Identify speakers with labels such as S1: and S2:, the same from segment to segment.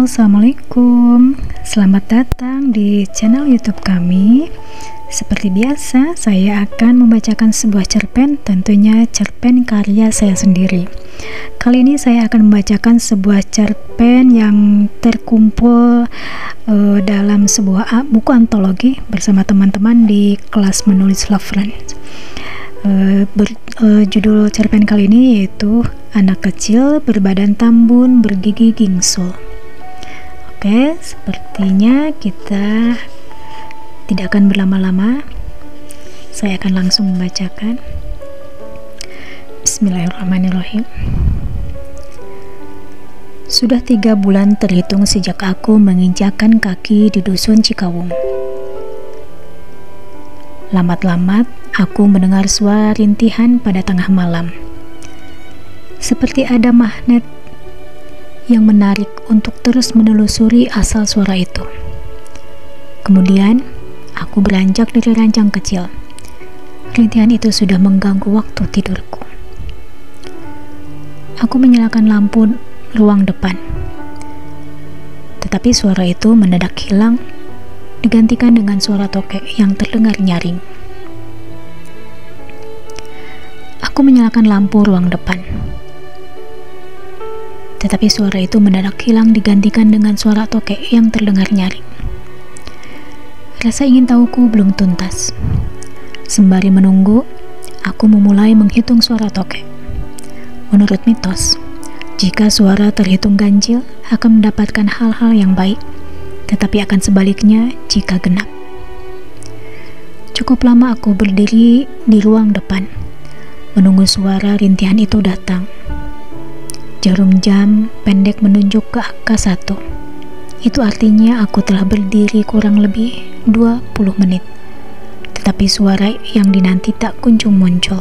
S1: Halo, assalamualaikum. Selamat datang di channel YouTube kami. Seperti biasa, saya akan membacakan sebuah cerpen, tentunya cerpen karya saya sendiri. Kali ini saya akan membacakan sebuah cerpen yang terkumpul dalam sebuah buku antologi bersama teman-teman di kelas menulis Loveland. Judul cerpen kali ini yaitu Anak Kecil Berbadan Tambun Bergigi Gingsul. Oke, sepertinya kita tidak akan berlama-lama. Saya akan langsung membacakan. Bismillahirrahmanirrahim. Sudah 3 bulan terhitung sejak aku menginjakkan kaki di dusun Cikawung. Lambat-lambat aku mendengar suara rintihan pada tengah malam. Seperti ada magnet yang menarik untuk terus menelusuri asal suara itu. Kemudian, aku beranjak dari ranjang kecil. Rintihan itu sudah mengganggu waktu tidurku. Aku menyalakan lampu ruang depan. Tetapi suara itu mendadak hilang, digantikan dengan suara tokek yang terdengar nyaring. Aku menyalakan lampu ruang depan. Tetapi suara itu mendadak hilang digantikan dengan suara tokek yang terdengar nyaring. Rasa ingin tahuku belum tuntas. Sembari menunggu, aku memulai menghitung suara tokek. Menurut mitos, jika suara terhitung ganjil akan mendapatkan hal-hal yang baik, tetapi akan sebaliknya jika genap. Cukup lama aku berdiri di ruang depan, menunggu suara rintihan itu datang. Jarum jam pendek menunjuk ke angka 1. Itu artinya aku telah berdiri kurang lebih 20 menit. Tetapi suara yang dinanti tak kunjung muncul.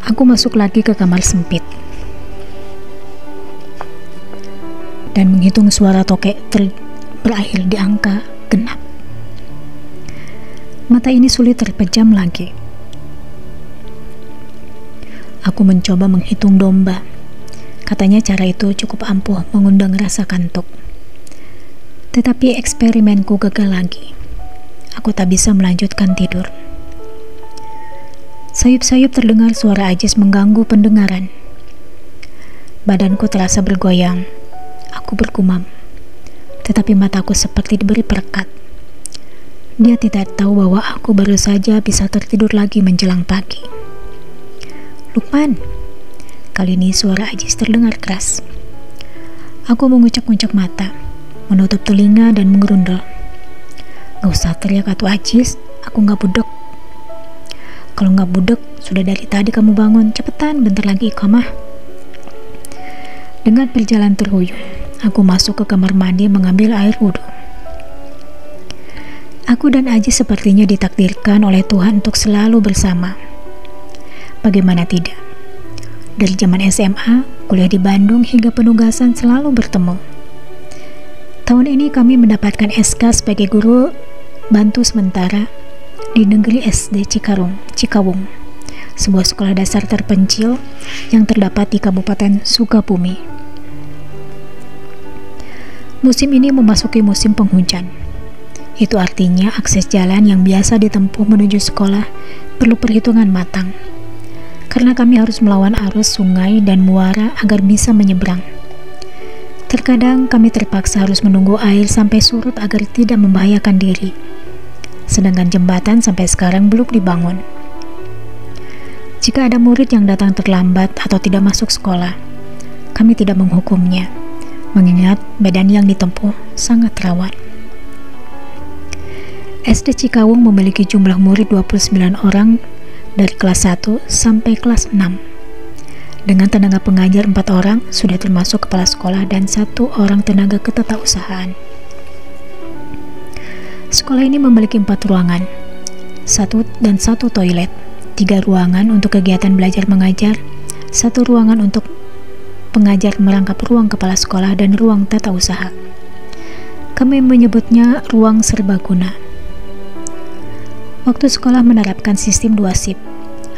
S1: Aku masuk lagi ke kamar sempit dan menghitung suara tokek berakhir di angka genap. Mata ini sulit terpejam lagi. Aku mencoba menghitung domba. Katanya cara itu cukup ampuh mengundang rasa kantuk. Tetapi eksperimenku gagal lagi. Aku tak bisa melanjutkan tidur. Sayup-sayup terdengar suara ajis mengganggu pendengaran. Badanku terasa bergoyang. Aku bergumam. Tetapi mataku seperti diberi perekat. Dia tidak tahu bahwa aku baru saja bisa tertidur lagi menjelang pagi. Lukman, kali ini suara ajis terdengar keras. Aku mengucek-ngucek mata, menutup telinga dan mengerundel. Gak usah teriak atau ajis, aku gak budek. Kalau gak budek, sudah dari tadi kamu bangun, cepetan, bentar lagi iqamah. Dengan berjalan terhuyung, aku masuk ke kamar mandi mengambil air wudhu. Aku dan Ajis sepertinya ditakdirkan oleh Tuhan untuk selalu bersama. Bagaimana tidak? Dari zaman SMA, kuliah di Bandung hingga penugasan selalu bertemu. Tahun ini kami mendapatkan SK sebagai guru bantu sementara di Negeri SD Cikawung, sebuah sekolah dasar terpencil yang terdapat di Kabupaten Sukabumi. Musim ini memasuki musim penghujan. Itu artinya akses jalan yang biasa ditempuh menuju sekolah perlu perhitungan matang. Karena kami harus melawan arus sungai dan muara agar bisa menyeberang. Terkadang kami terpaksa harus menunggu air sampai surut agar tidak membahayakan diri. Sedangkan jembatan sampai sekarang belum dibangun. Jika ada murid yang datang terlambat atau tidak masuk sekolah, kami tidak menghukumnya, mengingat medan yang ditempuh sangat rawan. SD Cikawung memiliki jumlah murid 29 orang dari kelas 1 sampai kelas 6. Dengan tenaga pengajar 4 orang, sudah termasuk kepala sekolah dan 1 orang tenaga ketetausahaan. Sekolah ini memiliki 4 ruangan, 1 toilet, 3 ruangan untuk kegiatan belajar mengajar, 1 ruangan untuk pengajar merangkap ruang kepala sekolah dan ruang tata usaha. Kami menyebutnya ruang serbaguna. Waktu sekolah menerapkan sistem 2 shift.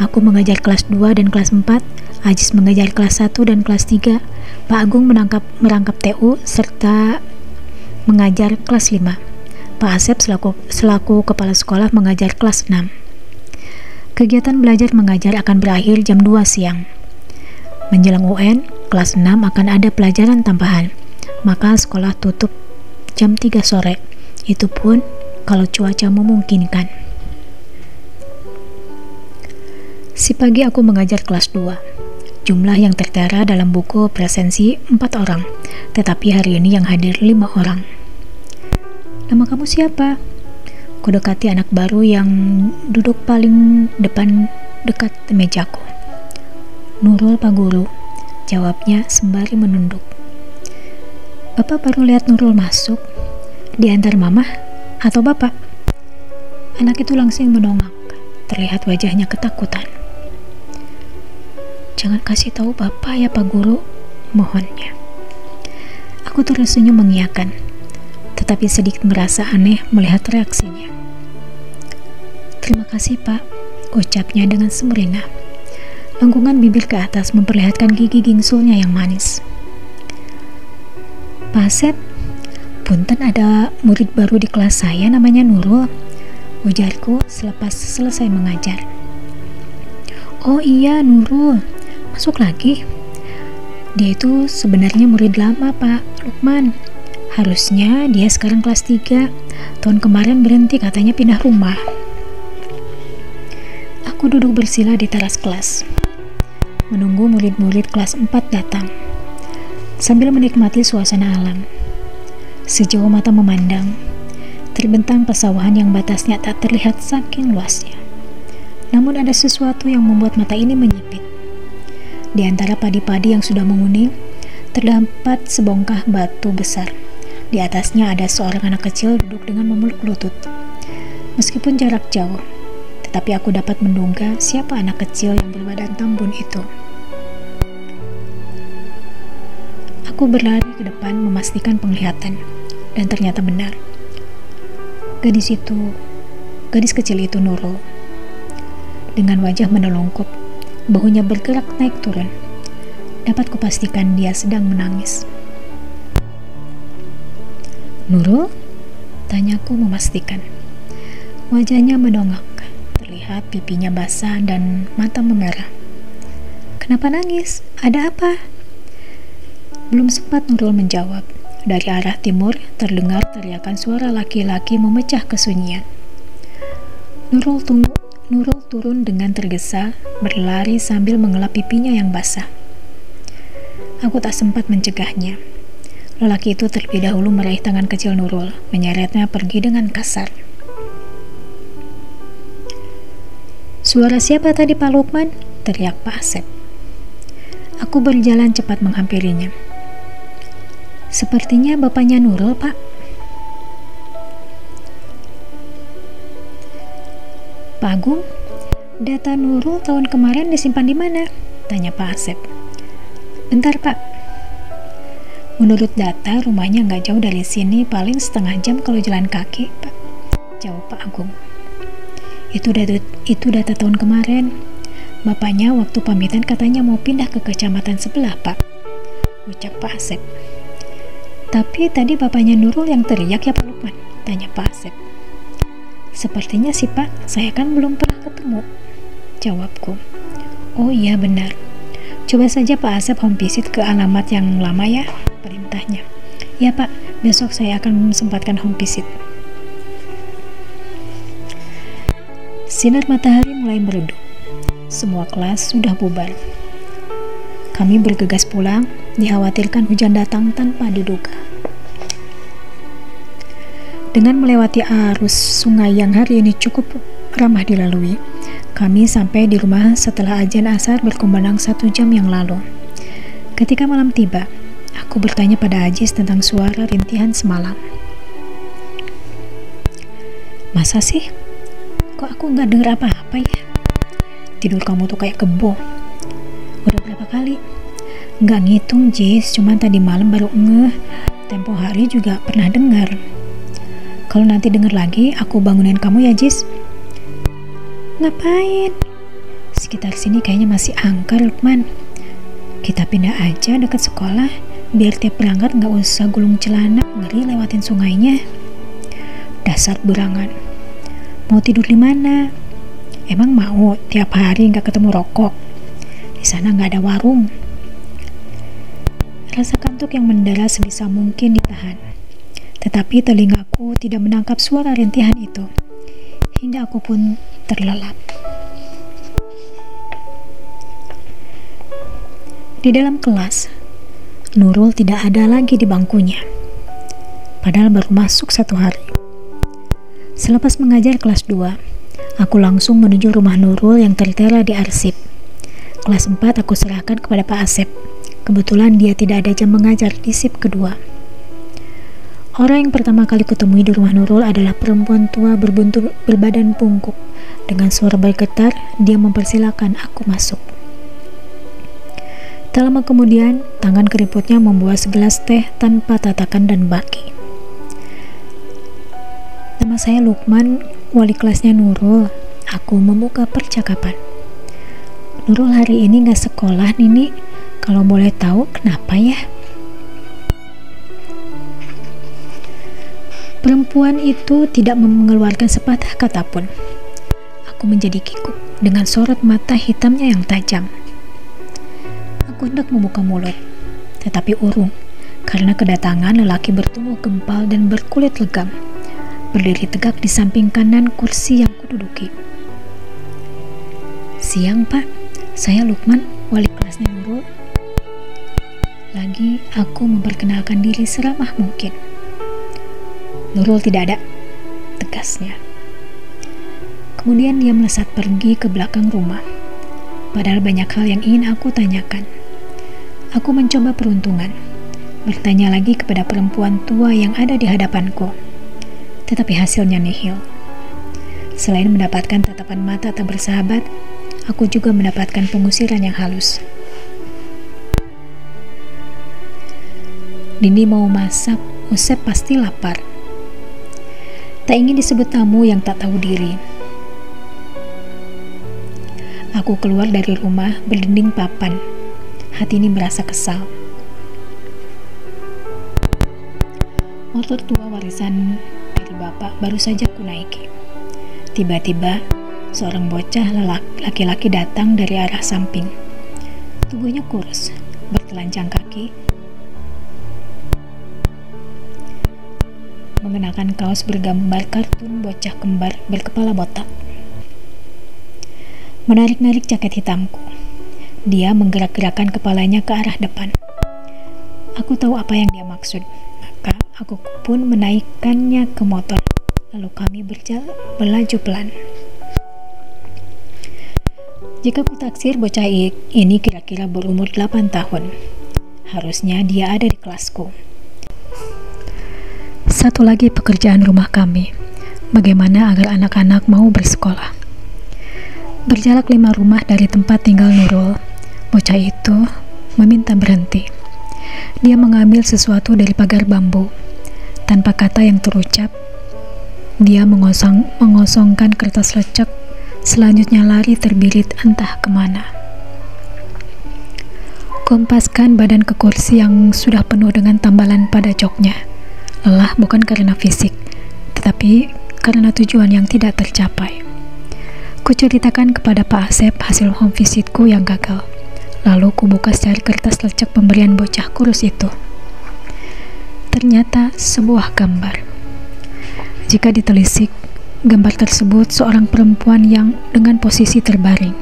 S1: Aku mengajar kelas 2 dan kelas 4, Ajis mengajar kelas 1 dan kelas 3. Pak Agung merangkap TU serta mengajar kelas 5. Pak Asep selaku kepala sekolah mengajar kelas 6. Kegiatan belajar mengajar akan berakhir jam 2 siang. Menjelang UN, kelas 6 akan ada pelajaran tambahan, maka sekolah tutup jam 3 sore. Itu pun kalau cuaca memungkinkan. Si pagi aku mengajar kelas 2. Jumlah yang tertera dalam buku presensi 4 orang, tetapi hari ini yang hadir 5 orang. Nama kamu siapa? Kudekati anak baru yang duduk paling depan dekat mejaku. Nurul, Pak Guru, jawabnya sembari menunduk. Bapak baru lihat Nurul masuk, diantar mama atau bapak? Anak itu langsung menongak, terlihat wajahnya ketakutan. Jangan kasih tahu bapak ya Pak Guru, mohonnya. Aku tersenyum mengiyakan, tetapi sedikit merasa aneh melihat reaksinya. Terima kasih Pak, ucapnya dengan sumringah. Lengkungan bibir ke atas memperlihatkan gigi gingsulnya yang manis. Pak Asep, punten ada murid baru di kelas saya namanya Nurul, ujarku selepas selesai mengajar. Oh iya Nurul, masuk lagi. Dia itu sebenarnya murid lama Pak Lukman. Harusnya dia sekarang kelas 3. Tahun kemarin berhenti, katanya pindah rumah. Aku duduk bersila di teras kelas, menunggu murid-murid kelas 4 datang, sambil menikmati suasana alam. Sejauh mata memandang, terbentang pesawahan yang batasnya tak terlihat saking luasnya. Namun ada sesuatu yang membuat mata ini menyipit. Di antara padi-padi yang sudah menguning, terdapat sebongkah batu besar. Di atasnya ada seorang anak kecil duduk dengan memeluk lutut. Meskipun jarak jauh, tetapi aku dapat menduga siapa anak kecil yang berbadan tambun itu. Aku berlari ke depan memastikan penglihatan, dan ternyata benar. Gadis kecil itu Nurul. Dengan wajah menelungkup, bahunya bergerak naik turun. Dapat kupastikan dia sedang menangis. Nurul? Tanyaku memastikan. Wajahnya mendongak, terlihat pipinya basah dan mata memerah. Kenapa nangis? Ada apa? Belum sempat Nurul menjawab, dari arah timur terdengar teriakan suara laki-laki memecah kesunyian. Nurul turun dengan tergesa, berlari sambil mengelap pipinya yang basah. Aku tak sempat mencegahnya. Lelaki itu terlebih dahulu meraih tangan kecil Nurul, menyeretnya pergi dengan kasar. Suara siapa tadi Pak Lukman? Teriak Pak Asep. Aku berjalan cepat menghampirinya. Sepertinya bapaknya Nurul, Pak. Pak Agung, data Nurul tahun kemarin disimpan di mana? Tanya Pak Asep. Bentar Pak. Menurut data, rumahnya nggak jauh dari sini, paling setengah jam kalau jalan kaki, Pak. Jawab Pak Agung. Itu data tahun kemarin. Bapaknya waktu pamitan katanya mau pindah ke kecamatan sebelah, Pak. Ucap Pak Asep. Tapi tadi bapaknya Nurul yang teriak ya Pak Lukman? Tanya Pak Asep. Sepertinya sih Pak, saya kan belum pernah ketemu. Jawabku. Oh iya benar. Coba saja Pak Asep home visit ke alamat yang lama ya, perintahnya. Ya Pak, besok saya akan sempatkan home visit. Sinar matahari mulai meredup. Semua kelas sudah bubar. Kami bergegas pulang, dikhawatirkan hujan datang tanpa diduga. Dengan melewati arus sungai yang hari ini cukup ramah dilalui, kami sampai di rumah setelah azan asar berkumandang 1 jam yang lalu. Ketika malam tiba, aku bertanya pada Ajis tentang suara rintihan semalam. Masa sih? Kok aku nggak dengar apa-apa ya? Tidur kamu tuh kayak kebo. Udah berapa kali? Nggak ngitung Jis, cuman tadi malam baru ngeh. Tempo hari juga pernah dengar. Kalau nanti dengar lagi, aku bangunin kamu ya Jis. Ngapain? Sekitar sini kayaknya masih angker Lukman. Kita pindah aja dekat sekolah, biar tiap berangkat nggak usah gulung celana, ngeri lewatin sungainya. Dasar burangan. Mau tidur di mana? Emang mau tiap hari nggak ketemu rokok? Di sana nggak ada warung. Rasa kantuk yang mendara sebisa mungkin ditahan. Tetapi telingaku tidak menangkap suara rintihan itu. Hingga aku pun terlelap. Di dalam kelas, Nurul tidak ada lagi di bangkunya. Padahal baru masuk 1 hari. Selepas mengajar kelas 2, aku langsung menuju rumah Nurul yang tertera di arsip. Kelas 4 aku serahkan kepada Pak Asep. Kebetulan dia tidak ada jam mengajar di sip kedua. Orang yang pertama kali kutemui di rumah Nurul adalah perempuan tua berbadan bungkuk. Dengan suara bergetar, dia mempersilakan aku masuk. Tak lama kemudian, tangan keriputnya membawa segelas teh tanpa tatakan dan baki. Nama saya Lukman, wali kelasnya Nurul. Aku membuka percakapan. Nurul hari ini gak sekolah, Nini. Kalau boleh tahu kenapa ya? Perempuan itu tidak mengeluarkan sepatah kata pun. Aku menjadi kikuk dengan sorot mata hitamnya yang tajam. Aku hendak membuka mulut, tetapi urung, karena kedatangan lelaki bertubuh gempal dan berkulit legam, berdiri tegak di samping kanan kursi yang kududuki. Siang, Pak. Saya Lukman, wali kelasnya Nurul. Lagi aku memperkenalkan diri seramah mungkin. Nurul tidak ada, tegasnya. Kemudian dia melesat pergi ke belakang rumah. Padahal banyak hal yang ingin aku tanyakan. Aku mencoba peruntungan, bertanya lagi kepada perempuan tua yang ada di hadapanku. Tetapi hasilnya nihil. Selain mendapatkan tatapan mata tak bersahabat, aku juga mendapatkan pengusiran yang halus. Dini mau masak, Usep pasti lapar. Tak ingin disebut tamu yang tak tahu diri. Aku keluar dari rumah berdinding papan. Hati ini merasa kesal. Motor tua warisan dari bapak baru saja ku naiki. Tiba-tiba, seorang bocah laki-laki datang dari arah samping. Tubuhnya kurus, bertelanjang kaki, mengenakan kaos bergambar kartun bocah kembar berkepala botak. Menarik-narik jaket hitamku. Dia menggerak-gerakkan kepalanya ke arah depan. Aku tahu apa yang dia maksud, maka aku pun menaikkannya ke motor. Lalu kami berlaju pelan. Jika ku taksir, bocah ini kira-kira berumur 8 tahun. Harusnya dia ada di kelasku. Satu lagi pekerjaan rumah kami, bagaimana agar anak-anak mau bersekolah. Berjarak 5 rumah dari tempat tinggal Nurul, bocah itu meminta berhenti. Dia mengambil sesuatu dari pagar bambu. Tanpa kata yang terucap, dia mengosongkan kertas lecek, selanjutnya lari terbirit entah kemana. Kompaskan badan ke kursi yang sudah penuh dengan tambalan pada joknya. Lelah bukan karena fisik, tetapi karena tujuan yang tidak tercapai. Kuceritakan kepada Pak Asep hasil home visitku yang gagal. Lalu kubuka secari kertas lecek pemberian bocah kurus itu. Ternyata sebuah gambar. Jika ditelisik, gambar tersebut seorang perempuan yang dengan posisi terbaring.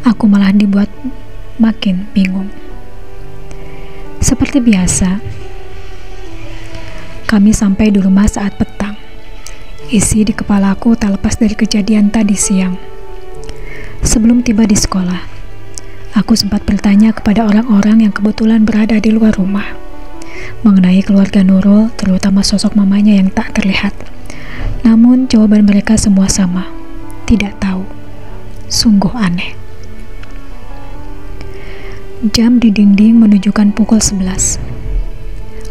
S1: Aku malah dibuat makin bingung. Seperti biasa, kami sampai di rumah saat petang. Isi di kepalaku tak lepas dari kejadian tadi siang. Sebelum tiba di sekolah, aku sempat bertanya kepada orang-orang yang kebetulan berada di luar rumah mengenai keluarga Nurul, terutama sosok mamanya yang tak terlihat. Namun jawaban mereka semua sama, tidak tahu. Sungguh aneh. Jam di dinding menunjukkan pukul 11.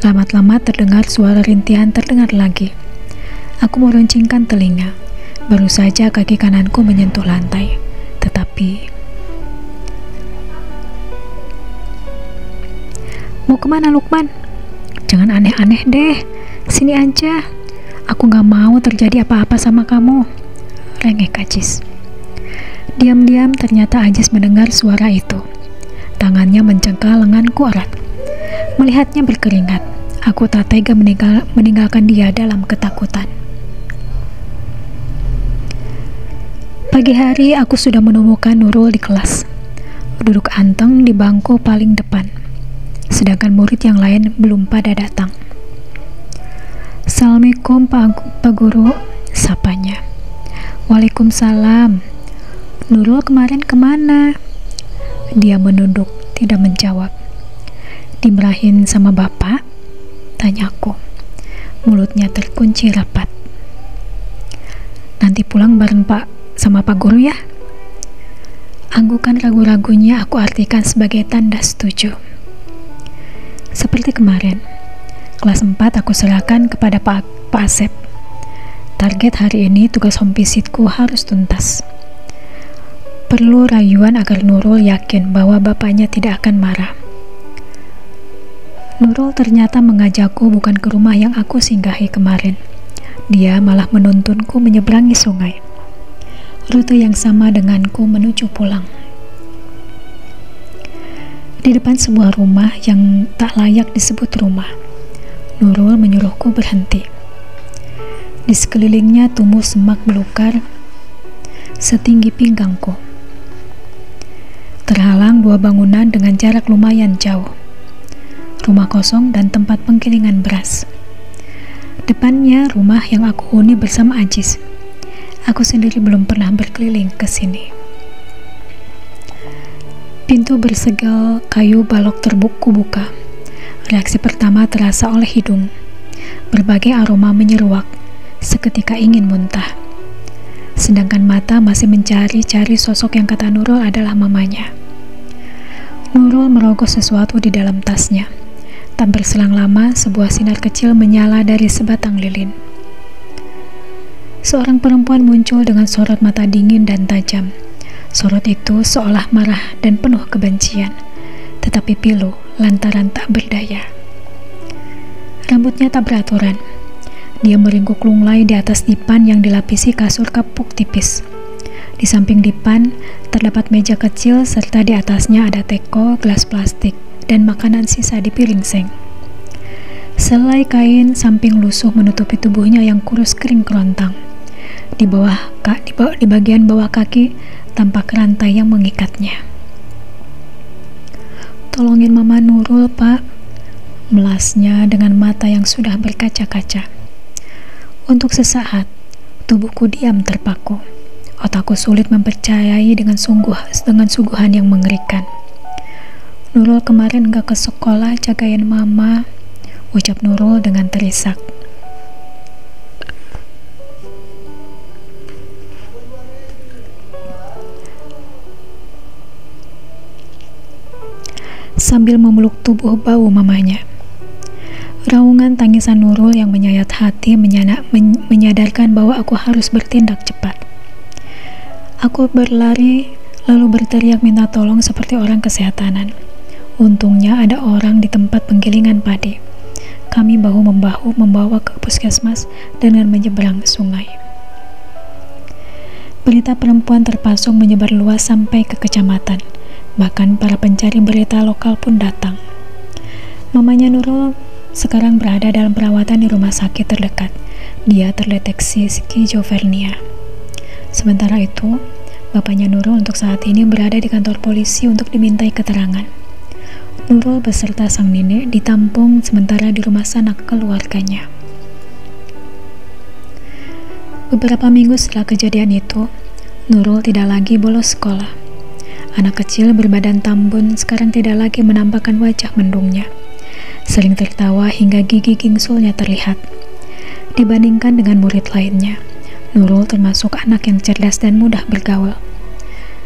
S1: Lama-lama terdengar suara rintihan terdengar lagi. Aku meruncingkan telinga. Baru saja kaki kananku menyentuh lantai. Tetapi Mau kemana Lukman? Jangan aneh-aneh deh, sini aja. Aku gak mau terjadi apa-apa sama kamu, rengek Ajis. Diam-diam ternyata Ajis mendengar suara itu. Tangannya mencengkal lenganku erat. Melihatnya berkeringat, aku tak tega meninggalkan dia dalam ketakutan. Pagi hari aku sudah menemukan Nurul di kelas, duduk anteng di bangku paling depan, sedangkan murid yang lain belum pada datang. Assalamualaikum Pak Guru, sapanya. Waalaikumsalam. Nurul kemarin kemana? Dia menunduk, tidak menjawab. Dimarahin sama bapak? Tanyaku. Mulutnya terkunci rapat. Nanti pulang bareng sama Pak Guru ya? Anggukan ragu-ragunya aku artikan sebagai tanda setuju. Seperti kemarin, kelas 4 aku serahkan kepada Pak Asep. Target hari ini tugas home visitku harus tuntas. Perlu rayuan agar Nurul yakin bahwa bapaknya tidak akan marah. Nurul ternyata mengajakku bukan ke rumah yang aku singgahi kemarin. Dia malah menuntunku menyeberangi sungai. Rute yang sama denganku menuju pulang. Di depan sebuah rumah yang tak layak disebut rumah, Nurul menyuruhku berhenti. Di sekelilingnya tumbuh semak belukar setinggi pinggangku. Terhalang dua bangunan dengan jarak lumayan jauh. Rumah kosong dan tempat penggilingan beras. Depannya rumah yang aku huni bersama Ajis. Aku sendiri belum pernah berkeliling ke sini. Pintu bersegel kayu balok terbuka. Reaksi pertama terasa oleh hidung. Berbagai aroma menyeruak, seketika ingin muntah. Sedangkan mata masih mencari-cari sosok yang kata Nurul adalah mamanya. Nurul merogoh sesuatu di dalam tasnya. Tak berselang lama, sebuah sinar kecil menyala dari sebatang lilin. Seorang perempuan muncul dengan sorot mata dingin dan tajam. Sorot itu seolah marah dan penuh kebencian, tetapi pilu lantaran tak berdaya. Rambutnya tak beraturan. Dia meringkuk lunglai di atas dipan yang dilapisi kasur kapuk tipis. Di samping dipan, terdapat meja kecil serta di atasnya ada teko, gelas plastik, dan makanan sisa di piring seng. Selai kain samping lusuh menutupi tubuhnya yang kurus kering kerontang. Di bagian bawah kaki tampak rantai yang mengikatnya. Tolongin Mama Nurul, Pak, melasnya dengan mata yang sudah berkaca-kaca. Untuk sesaat, tubuhku diam terpaku. Otakku sulit mempercayai dengan sungguhan yang mengerikan. Nurul kemarin gak ke sekolah jagain Mama, ucap Nurul dengan terisak. Sambil memeluk tubuh bau mamanya. Raungan tangisan Nurul yang menyayat hati menyadarkan bahwa aku harus bertindak cepat. Aku berlari lalu berteriak minta tolong seperti orang kesehatanan. Untungnya ada orang di tempat penggilingan padi. Kami bahu-membahu membawa ke puskesmas dengan menyeberang sungai. Berita perempuan terpasung menyebar luas sampai ke kecamatan. Bahkan para pencari berita lokal pun datang. Mamanya Nurul sekarang berada dalam perawatan di rumah sakit terdekat. Dia terdeteksi skizofrenia. Sementara itu, bapaknya Nurul untuk saat ini berada di kantor polisi untuk dimintai keterangan. Nurul beserta sang nenek ditampung sementara di rumah sanak keluarganya. Beberapa minggu setelah kejadian itu, Nurul tidak lagi bolos sekolah. Anak kecil berbadan tambun sekarang tidak lagi menampakkan wajah mendungnya. Sering tertawa hingga gigi gingsulnya terlihat. Dibandingkan dengan murid lainnya, Nurul termasuk anak yang cerdas dan mudah bergaul.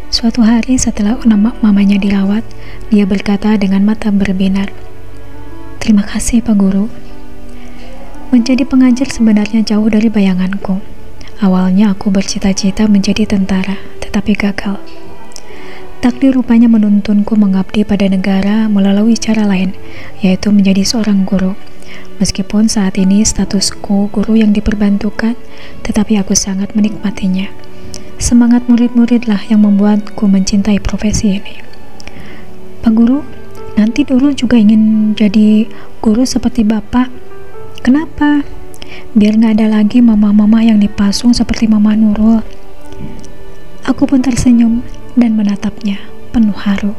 S1: Suatu hari setelah mamanya dirawat, dia berkata dengan mata berbinar, "Terima kasih Pak Guru." Menjadi pengajar sebenarnya jauh dari bayanganku. Awalnya aku bercita-cita menjadi tentara, tetapi gagal. Takdir rupanya menuntunku mengabdi pada negara melalui cara lain, yaitu menjadi seorang guru. Meskipun saat ini statusku guru yang diperbantukan, tetapi aku sangat menikmatinya. Semangat murid-muridlah yang membuatku mencintai profesi ini. Pak Guru, nanti Nurul juga ingin jadi guru seperti Bapak. Kenapa? Biar nggak ada lagi mama-mama yang dipasung seperti Mama Nurul. Aku pun tersenyum dan menatapnya penuh haru.